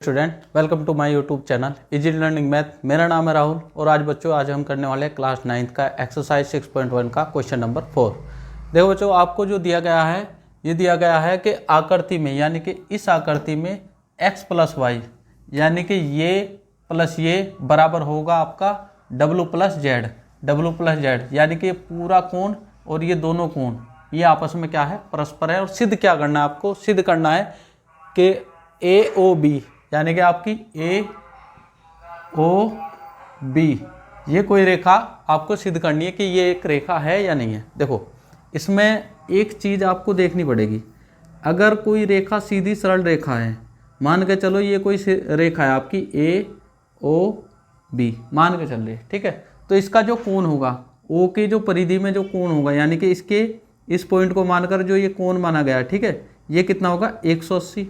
Student welcome to my YouTube channel easy learning math. मेरा नाम है राहुल और आज हम करने वाले हैं क्लास 9th का एक्सरसाइज 6.1 का क्वेश्चन नंबर 4। देखो बच्चों, आपको जो दिया गया है ये दिया गया है कि आकृति में यानी कि इस आकृति में x प्लस वाई यानी कि ये प्लस ये बराबर होगा आपका W प्लस जेड यानी कि पूरा कोण और ये दोनों कोण ये आपस में क्या है, परस्पर है। और सिद्ध क्या करना है, आपको सिद्ध करना है कि AOB यानी कि आपकी AOB ये कोई रेखा आपको सिद्ध करनी है कि ये एक रेखा है या नहीं है। देखो, इसमें एक चीज़ आपको देखनी पड़ेगी। अगर कोई रेखा सीधी सरल रेखा है, मान के चलो ये कोई रेखा है आपकी AOB मान के चल रही है, ठीक है। तो इसका जो कोण होगा O की जो परिधि में जो कोण होगा यानी कि इसके इस पॉइंट को मानकर जो ये कोण माना गया है, ठीक है, ये कितना होगा 180।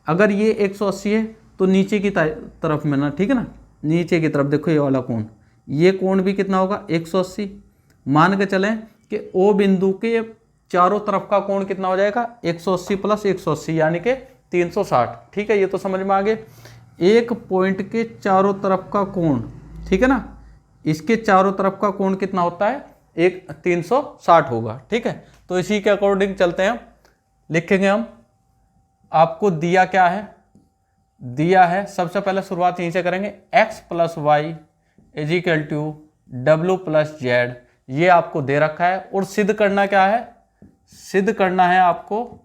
अगर ये 180 है तो नीचे की तरफ में ना, ठीक है ना, नीचे की तरफ देखो ये वाला कोण, ये कोण भी कितना होगा 180। मान के चलें कि O बिंदु के चारों तरफ का कोण कितना हो जाएगा 180 प्लस 180 यानी कि 360, ठीक है। ये तो समझ में आ गए। एक पॉइंट के चारों तरफ का कोण, ठीक है ना, इसके चारों तरफ का कोण कितना होता है, एक 360 होगा, ठीक है। तो इसी के अकॉर्डिंग चलते हैं, लिखेंगे हम। आपको दिया क्या है, दिया है सबसे पहले शुरुआत यहीं से करेंगे, x plus y is equal to डब्ल्यू प्लस जेड, ये आपको दे रखा है। और सिद्ध करना क्या है, सिद्ध करना है आपको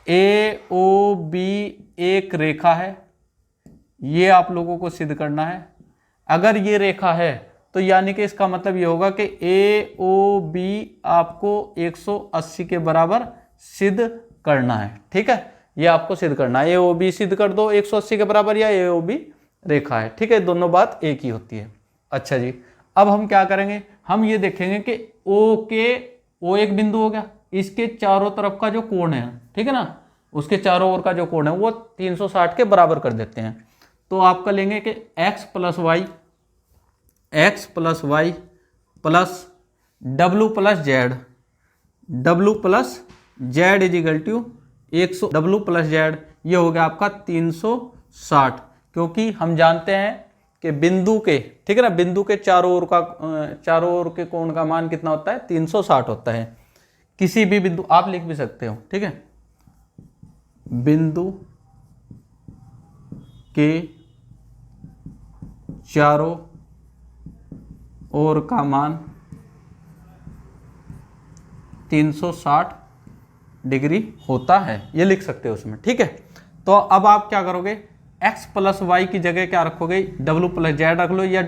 AOB एक रेखा है, ये आप लोगों को सिद्ध करना है। अगर ये रेखा है तो यानी कि इसका मतलब ये होगा कि AOB आपको 180 के बराबर सिद्ध करना है, ठीक है। ये आपको सिद्ध करना है, AOB सिद्ध कर दो 180 के बराबर या AOB रेखा है, ठीक है। दोनों बात एक ही होती है। अच्छा जी, अब हम क्या करेंगे, हम ये देखेंगे कि O एक बिंदु हो गया, इसके चारों तरफ का जो कोण है, ठीक है ना, उसके चारों ओर का जो कोण है वो 360 के बराबर कर देते हैं। तो आपका लेंगे कि x plus y plus W plus z is equal to 100 W plus z, ये हो गया आपका 360, क्योंकि हम जानते हैं कि बिंदु के, ठीक है ना, बिंदु के चारों ओर के कोण का मान कितना होता है 360 होता है। किसी भी बिंदु आप लिख भी सकते हो, ठीक है, बिंदु के चारों ओर का मान 360 डिग्री होता है, ये लिख सकते हो उसमें, ठीक है। तो अब आप क्या करोगे, x प्लस वाई की जगह क्या रखोगे, W प्लस जेड रख लो, या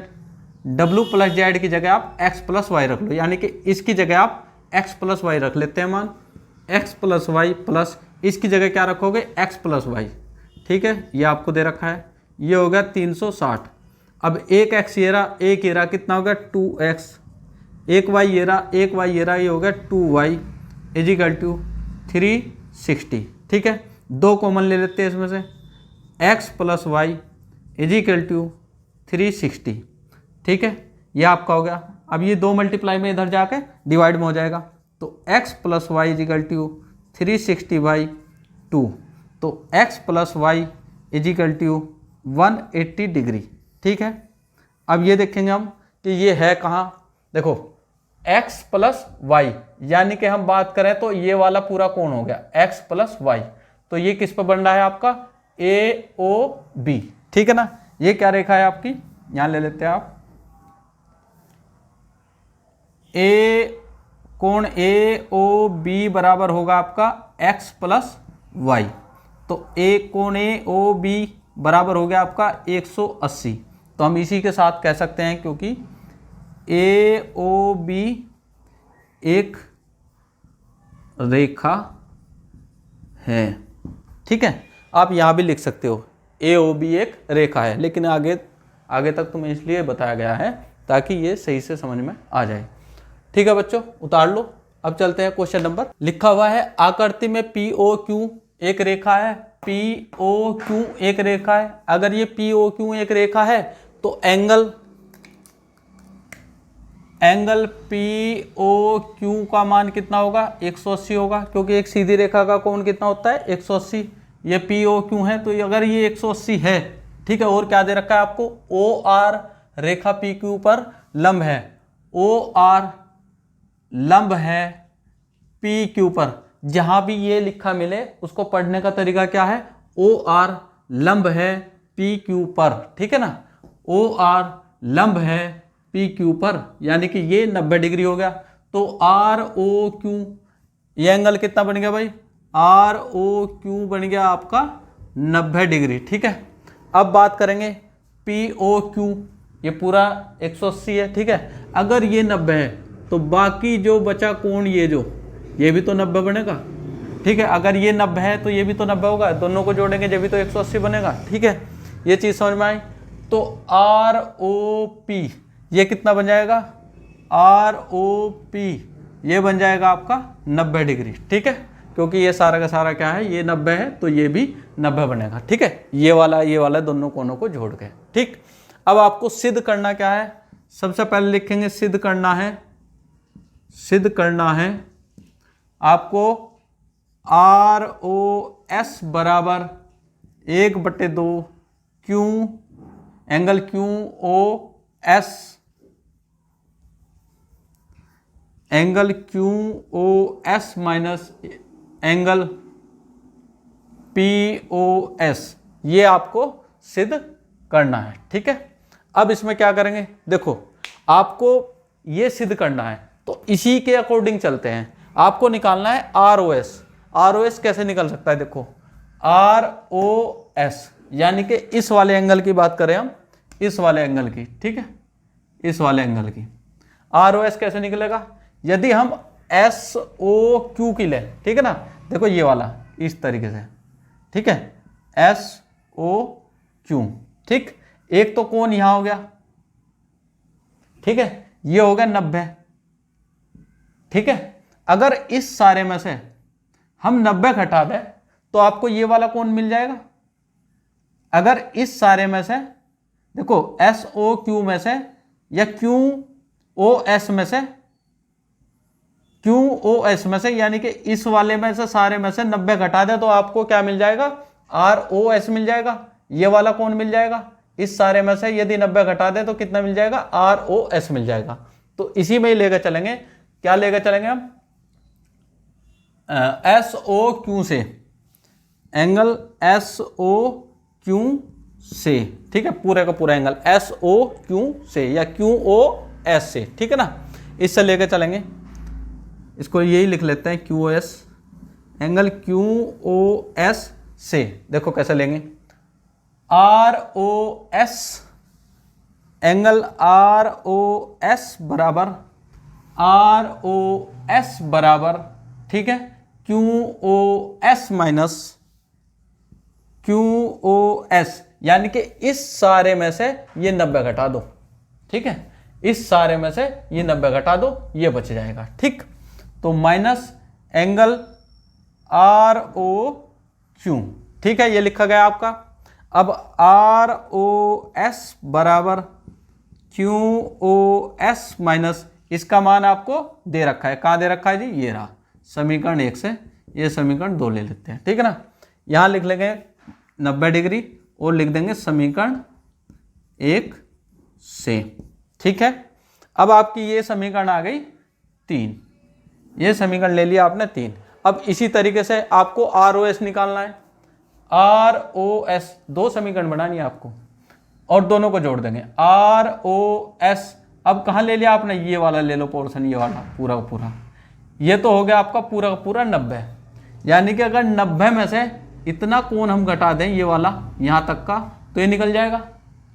W प्लस जेड की जगह आप x प्लस वाई रख लो, यानी कि इसकी जगह आप x प्लस वाई रख लेते हैं। मान x प्लस वाई प्लस इसकी जगह क्या रखोगे x प्लस वाई, ठीक है, ये आपको दे रखा है, ये हो गया 360। अब एक x ये रहा, एक ये रहा, कितना हो गया 2x, एक y ये रहा, एक y ये रहा, ये हो गया 2y इज इक्वल टू 360, ठीक है। दो कॉमन ले लेते हैं इसमें से, x plus y is equal to 360, ठीक है, ये आपका हो गया। अब ये दो मल्टीप्लाई में इधर जाके डिवाइड में हो जाएगा, तो x plus y is equal to 360/2, तो x plus y is equal to 180 degree, ठीक है। अब ये देखेंगे हम कि ये है कहाँ, देखो x प्लस वाई यानी कि हम बात करें तो ये वाला पूरा कोण हो गया x प्लस वाई, तो ये किस पर बन रहा है आपका AOB, ठीक है ना। ये क्या रेखा है आपकी, यहां ले लेते हैं आप, कोण AOB बराबर होगा आपका x प्लस वाई, तो कोण AOB बराबर हो गया आपका 180। तो हम इसी के साथ कह सकते हैं, क्योंकि AOB एक रेखा है, ठीक है। आप यहां भी लिख सकते हो AOB एक रेखा है, लेकिन आगे तक तुम्हें इसलिए बताया गया है ताकि ये सही से समझ में आ जाए, ठीक है बच्चों, उतार लो। अब चलते हैं क्वेश्चन नंबर, लिखा हुआ है आकृति में POQ एक रेखा है, POQ एक रेखा है। अगर ये POQ एक रेखा है तो एंगल POQ का मान कितना होगा 180 होगा, क्योंकि एक सीधी रेखा का कोण कितना होता है 180। ये पी ओ क्यू है, तो अगर ये 180 है, ठीक है, और क्या दे रखा है आपको, ओ आर रेखा पी क्यू पर लंब है, ओ आर लंब है पी क्यू पर, जहां भी ये लिखा मिले उसको पढ़ने का तरीका क्या है, ओ आर लंब है पी क्यू पर, ठीक है ना, ओ आर लंब है पी क्यू पर, यानी कि ये 90 डिग्री हो गया। तो आर ओ क्यू, ये एंगल कितना बन गया भाई, आर ओ क्यू बन गया आपका 90 डिग्री, ठीक है। अब बात करेंगे पी ओ क्यू, ये पूरा 180 है, ठीक है। अगर ये 90 है तो बाकी जो बचा कोण, ये भी तो 90 बनेगा, ठीक है। अगर ये 90 है तो ये भी तो 90 होगा, दोनों को जोड़ेंगे जब भी तो 180 बनेगा, ठीक है। ये चीज समझ में आई। तो आर ओ पी ये कितना बन जाएगा, आर ओ पी ये बन जाएगा आपका 90 डिग्री, ठीक है, क्योंकि ये सारा का सारा क्या है, ये 90 है तो ये भी 90 बनेगा, ठीक है। ये वाला दोनों कोनों को जोड़ के, ठीक। अब आपको सिद्ध करना क्या है, सबसे पहले लिखेंगे सिद्ध करना है आपको आर ओ एस बराबर 1/2 Q angle Q O S angle Q O S minus angle P O S, ये आपको सिद्ध करना है, ठीक है। अब इसमें क्या करेंगे, देखो आपको ये सिद्ध करना है तो इसी के अकॉर्डिंग चलते हैं। आपको निकालना है R O S. R O S कैसे निकल सकता है, देखो आर ओ एस यानी कि इस वाले एंगल की बात करें हम, इस वाले एंगल की, ठीक है, इस वाले एंगल की आर ओ एस कैसे निकलेगा, यदि हम एस ओ क्यू की लें, ठीक है ना, देखो ये वाला इस तरीके से, ठीक है, एस ओ क्यू, ठीक। एक तो कोण यहां हो गया, ठीक है, ये हो गया 90, ठीक है। अगर इस सारे में से हम 90 घटा दें तो आपको ये वाला कोण मिल जाएगा। अगर इस सारे में से देखो एस ओ क्यू में से या क्यू ओ एस में से, क्यू ओ एस में से, यानी कि इस वाले में से सारे में से 90 घटा दे तो आपको क्या मिल जाएगा, आर ओ एस मिल जाएगा, ये वाला कोण मिल जाएगा। इस सारे में से यदि 90 घटा दे तो कितना मिल जाएगा, आर ओ एस मिल जाएगा। तो इसी में ही लेकर चलेंगे, क्या लेकर चलेंगे हम, एस ओ क्यू से एंगल एस ओ क्यू से, ठीक है, पूरे का पूरा एंगल एस ओ क्यू से या क्यू ओ एस से, ठीक है ना, इससे लेकर चलेंगे। इसको यही लिख लेते हैं Q O S, angle Q O S से, देखो कैसे लेंगे, R O S angle R O S बराबर आर ओ एस बराबर, ठीक है, Q O S minus Q O S, यानी कि इस सारे में से ये 90 घटा दो, ठीक है, इस सारे में से ये 90 घटा दो, ये बच जाएगा, ठीक। तो minus angle R O Q, ठीक है, ये लिखा गया आपका। अब आर ओ एस बराबर क्यू ओ एस माइनस, इसका मान आपको दे रखा है, कहाँ दे रखा है जी, ये रहा समीकरण 1 से, ये समीकरण 2 ले लेते हैं, ठीक है ना। यहां लिख लेंगे 90 डिग्री और लिख देंगे समीकरण 1 से, ठीक है। अब आपकी ये समीकरण आ गई 3, ये समीकरण ले लिया आपने 3। अब इसी तरीके से आपको आर ओ एस निकालना है, आर ओ एस, 2 समीकरण बनानी है आपको और दोनों को जोड़ देंगे, आर ओ एस। अब कहाँ ले लिया आपने, ये वाला ले लो पोर्शन, ये वाला पूरा का पूरा, ये तो हो गया आपका पूरा का पूरा 90, यानी कि अगर 90 में से इतना कोण हम घटा दें ये वाला यहाँ तक का तो ये निकल जाएगा,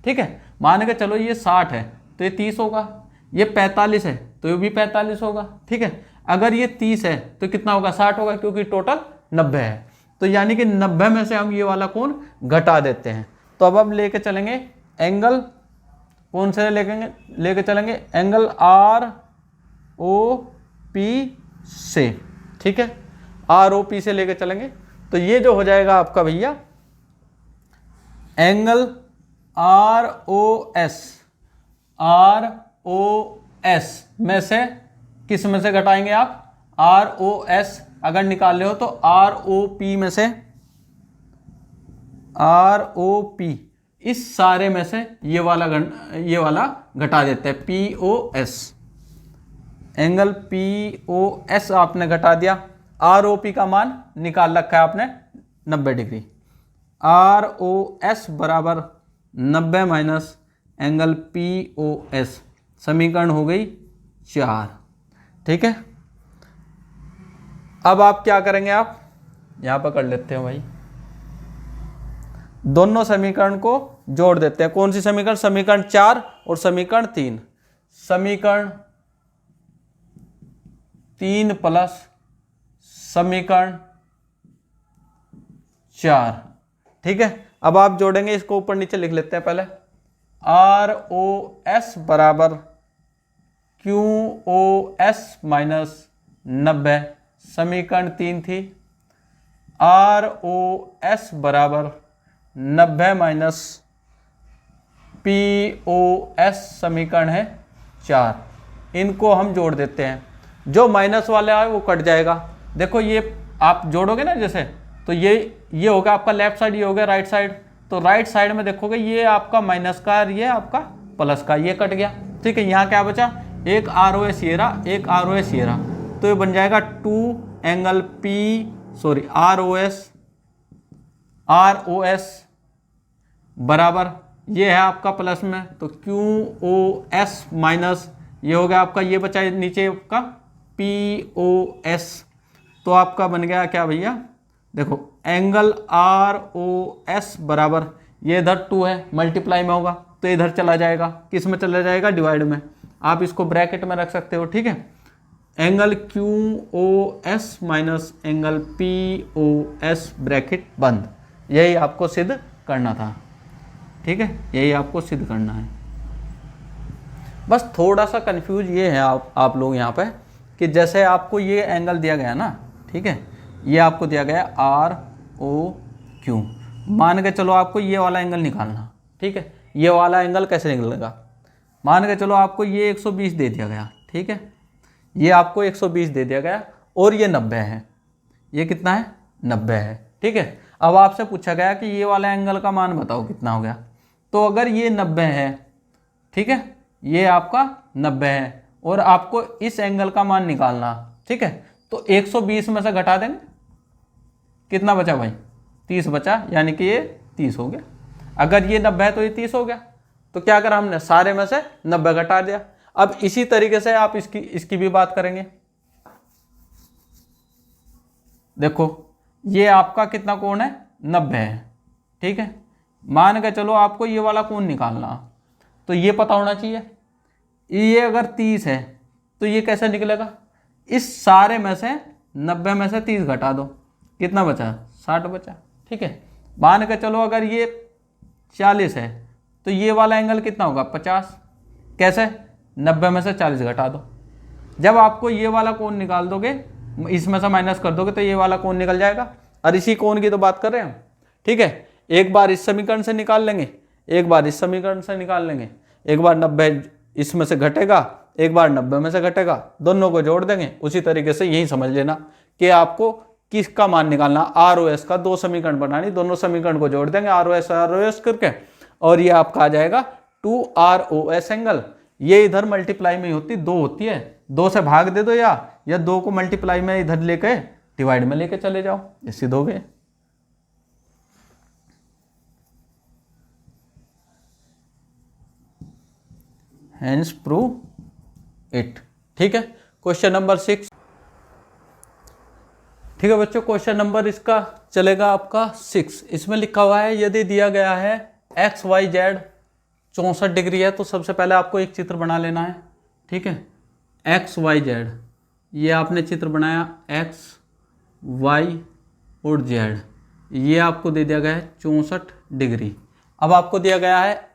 ठीक है। मान के चलो ये 60 है तो ये 30 होगा, ये 45 है तो ये भी 45 होगा, ठीक है। अगर ये 30 है तो कितना होगा, 60 होगा, क्योंकि टोटल 90 है। तो यानी कि 90 में से हम ये वाला कोण घटा देते हैं। तो अब हम लेके चलेंगे एंगल, कौन से लेके चलेंगे, एंगल आर ओ पी से, ठीक है, आर ओ पी से लेके चलेंगे। तो ये जो हो जाएगा आपका भैया एंगल आर ओ एस में से किस में से घटाएंगे आप, आर ओ एस अगर निकाल रहे हो तो आर ओ पी में से ROP, इस सारे में से ये वाला घटा देते हैं, POS, एंगल POS आपने घटा दिया। ROP का मान निकाल रखा है आपने 90 डिग्री, ROS बराबर 90 माइनस एंगल POS, समीकरण हो गई 4। ठीक है, अब आप क्या करेंगे, आप यहां पर कर लेते हो भाई, दोनों समीकरण को जोड़ देते हैं। कौन सी समीकरण, समीकरण 4 और समीकरण 3, समीकरण 3 प्लस समीकरण 4। ठीक है, अब आप जोड़ेंगे, इसको ऊपर नीचे लिख लेते हैं पहले। ROS बराबर QOS माइनस 90, समीकरण 3 थी। ROS बराबर 90 माइनस POS, समीकरण है 4। इनको हम जोड़ देते हैं, जो माइनस वाला है वो कट जाएगा। देखो ये आप जोड़ोगे ना जैसे, तो ये होगा आपका लेफ्ट साइड, ये हो गया राइट साइड। तो राइट साइड में देखोगे ये आपका माइनस का और ये आपका प्लस का, ये कट गया। ठीक है, यहाँ क्या बचा, एक ROS ये रहा, एक ROS ये रहा, तो ये बन जाएगा 2 एंगल ROS बराबर, ये है आपका प्लस में, तो QOS माइनस ये हो गया आपका, ये बचा नीचे आपका POS। तो आपका बन गया क्या भैया, देखो एंगल ROS बराबर, ये इधर 2 है, मल्टीप्लाई में होगा तो इधर चला जाएगा, किस में चला जाएगा, डिवाइड में। आप इसको ब्रैकेट में रख सकते हो। ठीक है, angle QOS minus angle POS, bracket बंद। यही आपको सिद्ध करना था। ठीक है, यही आपको सिद्ध करना है। बस थोड़ा सा कंफ्यूज ये है आप लोग यहाँ पे, कि जैसे आपको ये एंगल दिया गया ना, ठीक है, ये आपको दिया गया ROQ, मान के चलो आपको ये वाला एंगल निकालना। ठीक है, ये वाला एंगल कैसे निकलेगा, मान के चलो आपको ये 120 दे दिया गया। ठीक है, ये आपको 120 दे दिया गया और ये 90 है, ये कितना है, 90 है। ठीक है, अब आपसे पूछा गया कि ये वाला एंगल का मान बताओ कितना हो गया। तो अगर ये 90 है, ठीक है, ये आपका 90 है और आपको इस एंगल का मान निकालना। ठीक है, तो 120 में से घटा देंगे, कितना बचा भाई, 30 बचा, यानी कि ये 30 हो गया। अगर ये 90 है तो ये 30 हो गया। तो क्या करा हमने, सारे में से 90 घटा दिया। अब इसी तरीके से आप इसकी भी बात करेंगे। देखो ये आपका कितना कोण है, 90 है। ठीक है, मान के चलो आपको ये वाला कोण निकालना, तो ये पता होना चाहिए। ये अगर 30 है तो ये कैसे निकलेगा, इस सारे में से 90 में से 30 घटा दो, कितना बचा, 60 बचा। ठीक है, मान के चलो अगर ये 40 है तो ये वाला एंगल कितना होगा, 50। कैसे, 90 में से 40 घटा दो। जब आपको ये वाला कोण निकाल दोगे, इसमें से माइनस कर दोगे, तो ये वाला कोण निकल जाएगा। और इसी कोण की तो बात कर रहे हैं हम। ठीक है, एक बार इस समीकरण से निकाल लेंगे, एक बार इस समीकरण से निकाल लेंगे, एक बार 90 इसमें से घटेगा, एक बार 90 में से घटेगा, दोनों को जोड़ देंगे। उसी तरीके से यही समझ लेना कि आपको किसका मान निकालना, ROS का। 2 समीकरण बनानी, दोनों समीकरण को जोड़ देंगे ROS करके, और ये आपका आ जाएगा 2 ROS एंगल। ये इधर मल्टीप्लाई में होती, 2 होती है, 2 से भाग दे दो, या 2 को मल्टीप्लाई में इधर लेके डिवाइड में लेके चले जाओ, ये सिद्ध हो गए। Hence prove it। ठीक है, क्वेश्चन नंबर 6। ठीक है बच्चों, क्वेश्चन नंबर इसका चलेगा आपका 6। इसमें लिखा हुआ है, यदि दिया गया है XYZ 64 डिग्री है, तो सबसे पहले आपको एक चित्र बना लेना है। ठीक है, XYZ, ये आपने चित्र बनाया, X Y और Z, ये आपको दे दिया गया है 64 डिग्री। अब आपको दिया गया है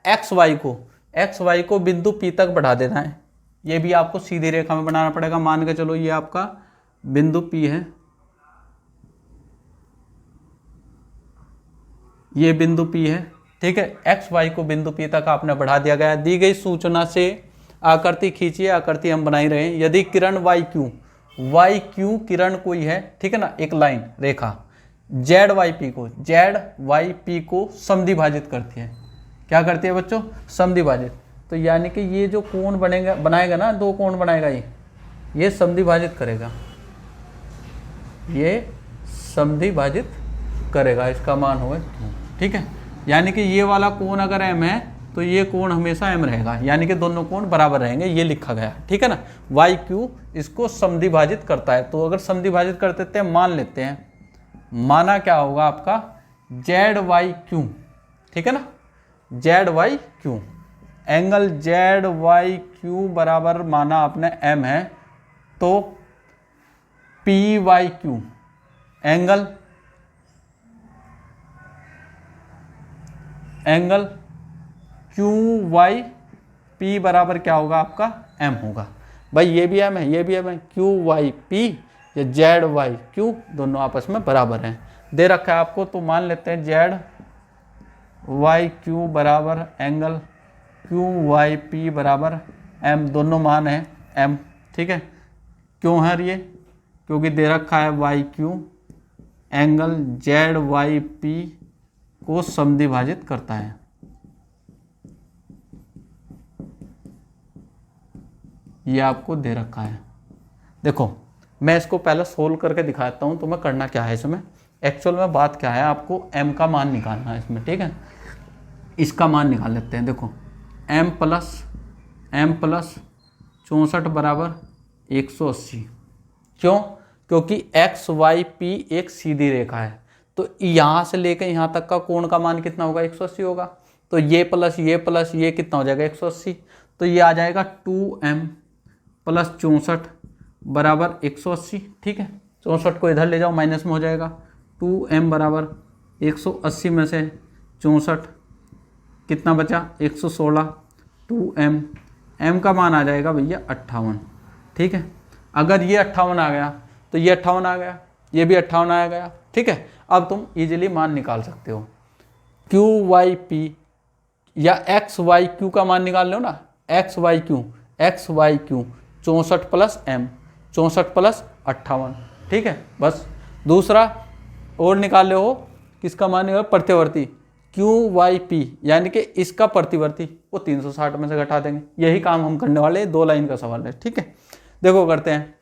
XY को बिंदु P तक बढ़ा देना है। ये भी आपको सीधी रेखा में बनाना पड़ेगा। मान के चलो ये आपका बिंदु P है, ये बिंदु P है। ठीक है, XY को बिंदु P तक आपने बढ़ा दिया गया। दी गई सूचना से आकृति खींचिए। आकृति हम बना ही रहे हैं। यदि किरण YQ किरण कोई है, ठीक है ना, एक लाइन रेखा, जेड वाई पी को समद्विभाजित करती है। क्या करती है बच्चों? समद्विभाजित। तो यानी कि ये जो कोण बनाएगा ना, दो कोण बनाएगा, ये समद्विभाजित करेगा, ये समद्विभाजित करेगा, इसका मान होगा 2। ठीक है, यानी कि ये वाला कोण अगर m है तो ये कोण हमेशा m रहेगा, यानी कि दोनों कोण बराबर रहेंगे, ये लिखा गया। ठीक है ना, वाई क्यू इसको समद्विभाजित करता है। तो अगर समद्विभाजित कर देते हैं, मान लेते हैं, माना क्या होगा आपका जेड वाई क्यू। ठीक है ना, Z Y Q, angle Z Y Q बराबर माना आपने m है, तो P Y Q angle Q Y P बराबर क्या होगा आपका m होगा। भाई ये भी m है, ये भी m है, क्यू वाई पी या जेड वाई क्यू दोनों आपस में बराबर हैं, दे रखा है आपको। तो मान लेते हैं जेड वाई क्यू बराबर एंगल क्यू वाई पी बराबर m, दोनों मान है m। ठीक है, क्यों है ये? क्योंकि दे रखा है Y Q angle Z Y P को समद्विभाजित करता है। ये आपको दे रखा है। देखो मैं इसको पहले सोल्व करके दिखाता हूँ तुम्हें करना क्या है इसमें। एक्चुअल में बात क्या है, आपको m का मान निकालना है इसमें। ठीक है, इसका मान निकाल लेते हैं। देखो m प्लस 64 बराबर 180। क्यों? क्योंकि एक्स वाई पी एक सीधी रेखा है, तो यहाँ से लेकर यहाँ तक का कोण का मान कितना होगा? 180 होगा। तो ये प्लस ये कितना हो जाएगा? 180। तो ये आ जाएगा 2m प्लस 64 बराबर 180। ठीक है, 64 को इधर ले जाओ, माइनस में हो जाएगा। 2m बराबर 180 में से 64 कितना बचा? 116। 2m, m का मान आ जाएगा भैया 58। ठीक है, अगर ये 58 आ गया तो ये 58 आ गया, ये भी 58 आ गया। ठीक है, अब तुम इजीली मान निकाल सकते हो। क्यू वाई पी या एक्स वाई क्यू का मान निकाल लो ना, X Y Q 64 plus m, 64 plus 58। ठीक है, बस दूसरा और निकाल ले हो, किसका मान निकाल? प्रतिवर्ती क्यू वाई पी, यानी कि इसका प्रतिवर्ती, वो 360 में से घटा देंगे। यही काम हम करने वाले हैं, 2 लाइन का सवाल है। ठीक है, देखो करते हैं।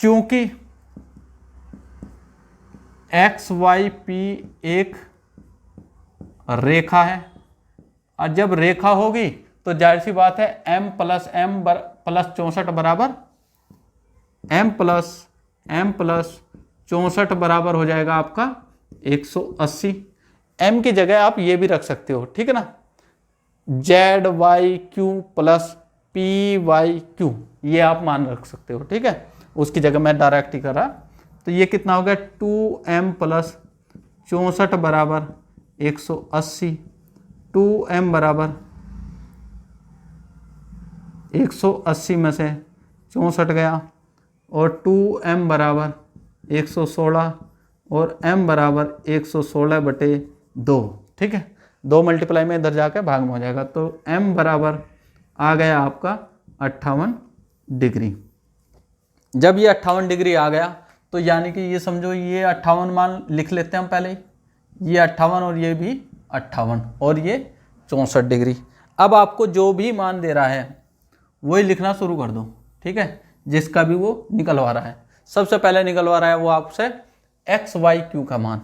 चूंकि एक्स वाई पी एक रेखा है, और जब रेखा होगी तो जाहिर सी बात है m प्लस 64 बराबर m प्लस 64 बराबर हो जाएगा आपका 180। m की जगह आप ये भी रख सकते हो। ठीक है ना, Z Y Q plus P Y Q, ये आप मान रख सकते हो। ठीक है, उसकी जगह मैं डायरेक्ट ही कर रहा। तो ये कितना हो गया? 2m प्लस 64 बराबर 180। 2m बराबर 180 में से 64 गया, और 2m बराबर 116 और m बराबर 116/2। ठीक है, 2 मल्टीप्लाई में इधर जाकर भाग में हो जाएगा। तो m बराबर आ गया आपका 58 डिग्री। जब ये 58 डिग्री आ गया तो यानी कि ये समझो ये 58 मान लिख लेते हैं हम पहले ही, ये 58 और ये भी 58 और ये 64 डिग्री। अब आपको जो भी मान दे रहा है वही लिखना शुरू कर दो। ठीक है, जिसका भी वो निकलवा रहा है। सबसे पहले निकलवा रहा है वो आपसे एक्स वाई क्यू का मान।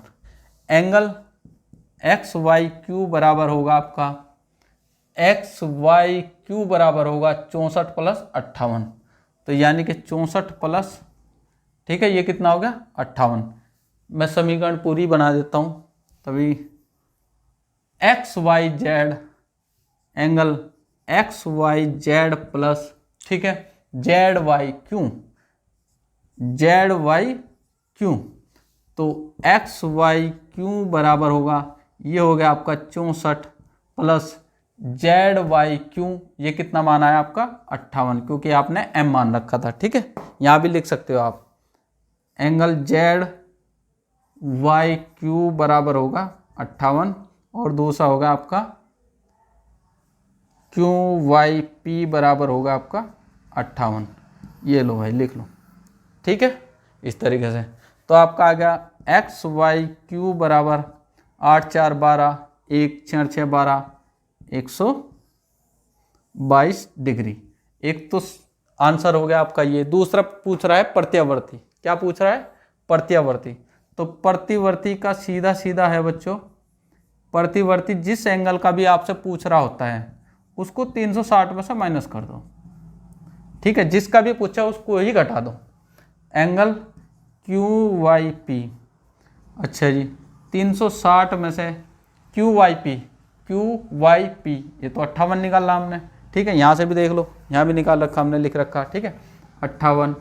एंगल एक्स वाई क्यू बराबर होगा आपका, एक्स वाई क्यू बराबर होगा 64 प्लस 58। तो यानी कि 64 प्लस, ठीक है, ये कितना हो गया? 58। मैं समीकरण पूरी बना देता हूँ तभी। X Y Z angle X Y Z plus, ठीक है, जेड वाई क्यू, तो एक्स वाई क्यू बराबर होगा, ये हो गया आपका 64 प्लस जेड वाई क्यू, ये कितना मान आया आपका? 58, क्योंकि आपने m मान रखा था। ठीक है, यहाँ भी लिख सकते हो आप, एंगल जेड वाई क्यू बराबर होगा 58 और दूसरा होगा आपका क्यू वाई पी बराबर होगा आपका 58। ये लो भाई लिख लो। ठीक है, इस तरीके से तो आपका आ गया एक्स वाई क्यू बराबर 8 4 12 1 4 6 12 122 डिग्री। एक तो आंसर हो गया आपका ये। दूसरा पूछ रहा है प्रत्यावर्ती। क्या पूछ रहा है? प्रत्यावर्ती। तो प्रतिवर्ती का सीधा सीधा है बच्चों, प्रतिवर्ती जिस एंगल का भी आपसे पूछ रहा होता है उसको 360 में से माइनस कर दो। ठीक है, जिसका भी पूछा उसको ही घटा दो। एंगल क्यू वाई पी, अच्छा जी 360 में से क्यू वाई पी, ये तो 58 निकाला हमने। ठीक है, यहाँ से भी देख लो, यहाँ भी निकाल रखा हमने, लिख रखा। ठीक है 58,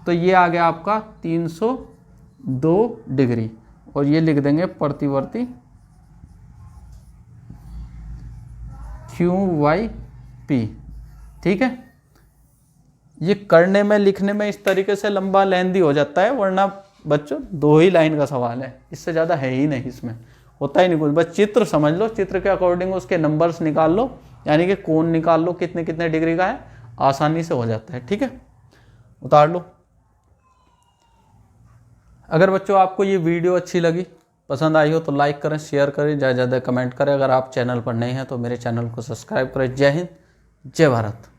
तो ये आ गया आपका 302 डिग्री। और ये लिख देंगे प्रतिवर्ती क्यू वाई पी। ठीक है, ये करने में लिखने में इस तरीके से लंबा लेंदी हो जाता है, वरना बच्चों 2 ही लाइन का सवाल है, इससे ज़्यादा है ही नहीं, इसमें होता ही नहीं कुछ। बस चित्र समझ लो, चित्र के अकॉर्डिंग उसके नंबर्स निकाल लो, यानी कि कोण निकाल लो कितने कितने डिग्री का है, आसानी से हो जाता है। ठीक है, उतार लो। अगर बच्चों आपको ये वीडियो अच्छी लगी, पसंद आई हो तो लाइक करें, शेयर करें, ज़्यादा से ज़्यादा कमेंट करें। अगर आप चैनल पर नए हैं तो मेरे चैनल को सब्सक्राइब करें। जय हिंद, जय भारत।